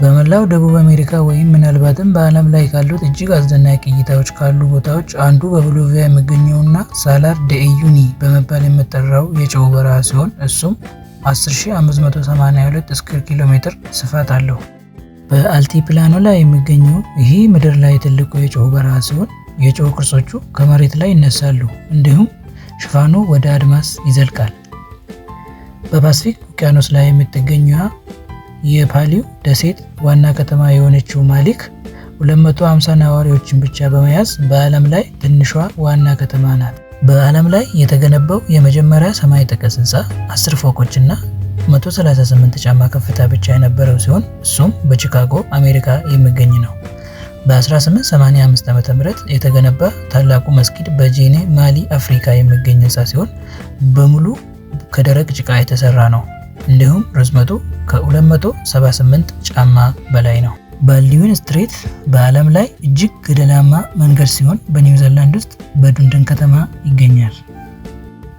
በመላው ደቡብ አሜሪካ ወይም ምናልባትም በዓለም ላይ ካሉት እጅግ አስደናቂ እይታዎች ካሉ ቦታዎች አንዱ በቦሊቪያ የሚገኘውና ሳላር ደ ኡዩኒ በመባል የሚጠራው የጨው በረሃ ሲሆን እሱም 10582 ስኩዌር ኪሎ ሜትር ስፋት አለው። በአልቲፕላኖ ላይ የሚገኘው ይህ ምድር ላይ ትልቁ የጨው በረሃ ሲሆን የጨው ቅርጾቹ ከመሬት ላይ ይነሳሉ፣ እንዲሁም ሽፋኑ ወደ አድማስ ይዘልቃል። በፓሲፊክ ውቅያኖስ ላይ የምትገኘው የፓሊው ደሴት ዋና ከተማ የሆነችው ማሊክ 250 ነዋሪዎችን ብቻ በመያዝ በዓለም ላይ ትንሿ ዋና ከተማ ናት። በዓለም ላይ የተገነባው የመጀመሪያ ሰማይ ጠቀስ ህንፃ 10 ፎቆችና 138 ጫማ ከፍታ ብቻ የነበረው ሲሆን እሱም በቺካጎ አሜሪካ የሚገኝ ነው። በ1885 ዓ.ም የተገነባ ታላቁ መስጊድ በጄኔ ማሊ አፍሪካ የሚገኝ ህንፃ ሲሆን በሙሉ ከደረቅ ጭቃ የተሰራ ነው። እንዲሁም ርዝመቱ ከ278 ጫማ በላይ ነው። ባልዲዊን ስትሬት በዓለም ላይ እጅግ ገደላማ መንገድ ሲሆን በኒውዚላንድ ውስጥ በዱንደን ከተማ ይገኛል።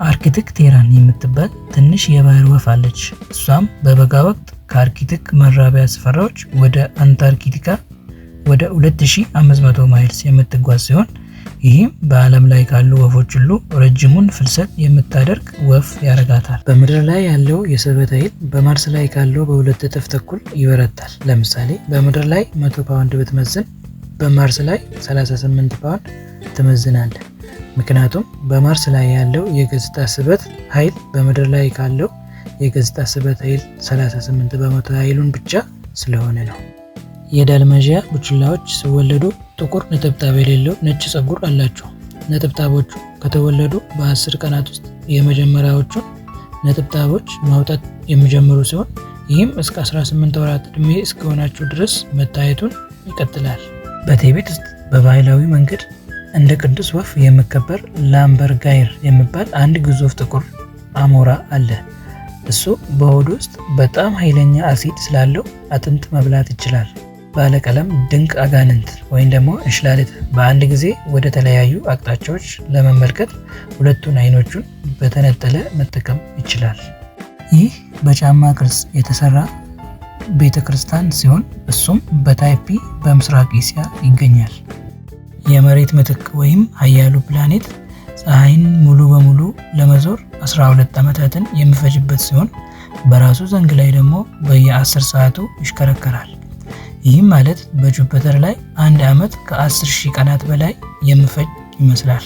አርክቲክ ቴራን የምትባል ትንሽ የባህር ወፍ አለች። እሷም በበጋ ወቅት ከአርክቲክ መራቢያ ስፍራዎች ወደ አንታርክቲካ ወደ 2500 ማይልስ የምትጓዝ ሲሆን ይህም በዓለም ላይ ካሉ ወፎች ሁሉ ረጅሙን ፍልሰት የምታደርግ ወፍ ያደርጋታል። በምድር ላይ ያለው የስበት ኃይል በማርስ ላይ ካለው በሁለት እጥፍ ተኩል ይበረታል። ለምሳሌ በምድር ላይ 100 ፓውንድ ብትመዝን በማርስ ላይ 38 ፓውንድ ትመዝናለህ። ምክንያቱም በማርስ ላይ ያለው የገጽታ ስበት ኃይል በምድር ላይ ካለው የገጽታ ስበት ኃይል 38 በመቶ ኃይሉን ብቻ ስለሆነ ነው። የዳልማዥያ ቡችላዎች ሲወለዱ ጥቁር ነጠብጣብ የሌለው ነጭ ፀጉር አላቸው። ነጠብጣቦቹ ከተወለዱ በ10 ቀናት ውስጥ የመጀመሪያዎቹን ነጠብጣቦች ማውጣት የሚጀምሩ ሲሆን ይህም እስከ 18 ወራት ዕድሜ እስከሆናቸው ድረስ መታየቱን ይቀጥላል። በቲቤት ውስጥ በባህላዊ መንገድ እንደ ቅዱስ ወፍ የሚከበር ላምበርጋይር የሚባል አንድ ግዙፍ ጥቁር አሞራ አለ። እሱ በሆዱ ውስጥ በጣም ኃይለኛ አሲድ ስላለው አጥንት መብላት ይችላል። ባለቀለም ድንቅ አጋንንት ወይም ደግሞ እንሽላሊት በአንድ ጊዜ ወደ ተለያዩ አቅጣጫዎች ለመመልከት ሁለቱን አይኖቹን በተነጠለ መጠቀም ይችላል። ይህ በጫማ ቅርጽ የተሰራ ቤተክርስቲያን ሲሆን እሱም በታይፒ በምስራቅ እስያ ይገኛል። የመሬት ምትክ ወይም ኃያሉ ፕላኔት ፀሐይን ሙሉ በሙሉ ለመዞር 12 ዓመታትን የሚፈጅበት ሲሆን በራሱ ዘንግ ላይ ደግሞ በየ10 ሰዓቱ ይሽከረከራል። ይህም ማለት በጁፒተር ላይ አንድ ዓመት ከ10,000 ቀናት በላይ የሚፈጅ ይመስላል።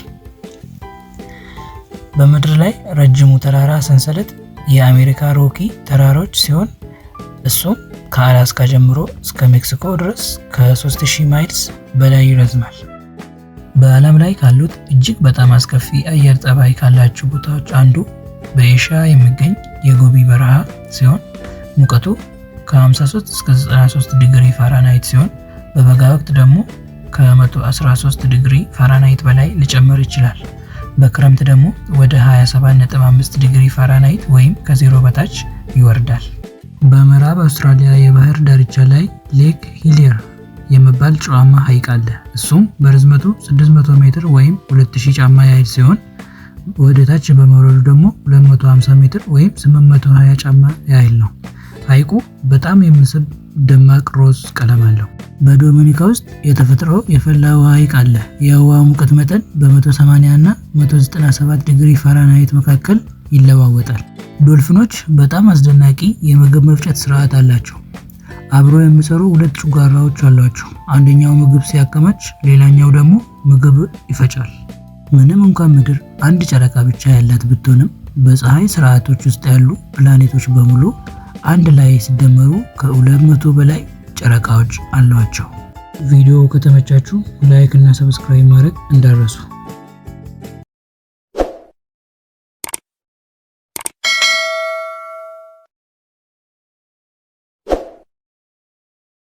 በምድር ላይ ረጅሙ ተራራ ሰንሰለት የአሜሪካ ሮኪ ተራሮች ሲሆን እሱም ከአላስካ ጀምሮ እስከ ሜክሲኮ ድረስ ከ3000 ማይልስ በላይ ይረዝማል። በዓለም ላይ ካሉት እጅግ በጣም አስከፊ አየር ጠባይ ካላቸው ቦታዎች አንዱ በኤሽያ የሚገኝ የጎቢ በረሃ ሲሆን ሙቀቱ ከ53 እስከ 93 ዲግሪ ፋራናይት ሲሆን በበጋ ወቅት ደግሞ ከ113 ዲግሪ ፋራናይት በላይ ሊጨምር ይችላል። በክረምት ደግሞ ወደ 27.5 ዲግሪ ፋራናይት ወይም ከዜሮ በታች ይወርዳል። በምዕራብ አውስትራሊያ የባህር ዳርቻ ላይ ሌክ ሂሊየር የሚባል ጨዋማ ሐይቅ አለ። እሱም በርዝመቱ 600 ሜትር ወይም 2000 ጫማ ያህል ሲሆን ወደ ታች በመውረዱ ደግሞ 250 ሜትር ወይም 820 ጫማ ያህል ነው። ሐይቁ በጣም የሚስብ ደማቅ ሮዝ ቀለም አለው። በዶሚኒካ ውስጥ የተፈጥሮ የፈላ ውሃ ሐይቅ አለ። የውሃ ሙቀት መጠን በ180 እና 197 ዲግሪ ፋራናይት መካከል ይለዋወጣል። ዶልፊኖች በጣም አስደናቂ የምግብ መፍጨት ስርዓት አላቸው። አብሮ የሚሰሩ ሁለት ጨጓራዎች አሏቸው። አንደኛው ምግብ ሲያከማች፣ ሌላኛው ደግሞ ምግብ ይፈጫል። ምንም እንኳን ምድር አንድ ጨረቃ ብቻ ያላት ብትሆንም በፀሐይ ስርዓቶች ውስጥ ያሉ ፕላኔቶች በሙሉ አንድ ላይ ሲደመሩ ከ200 በላይ ጨረቃዎች አሏቸው። ቪዲዮው ከተመቻችሁ ላይክ እና ሰብስክራይብ ማድረግ እንዳትረሱ።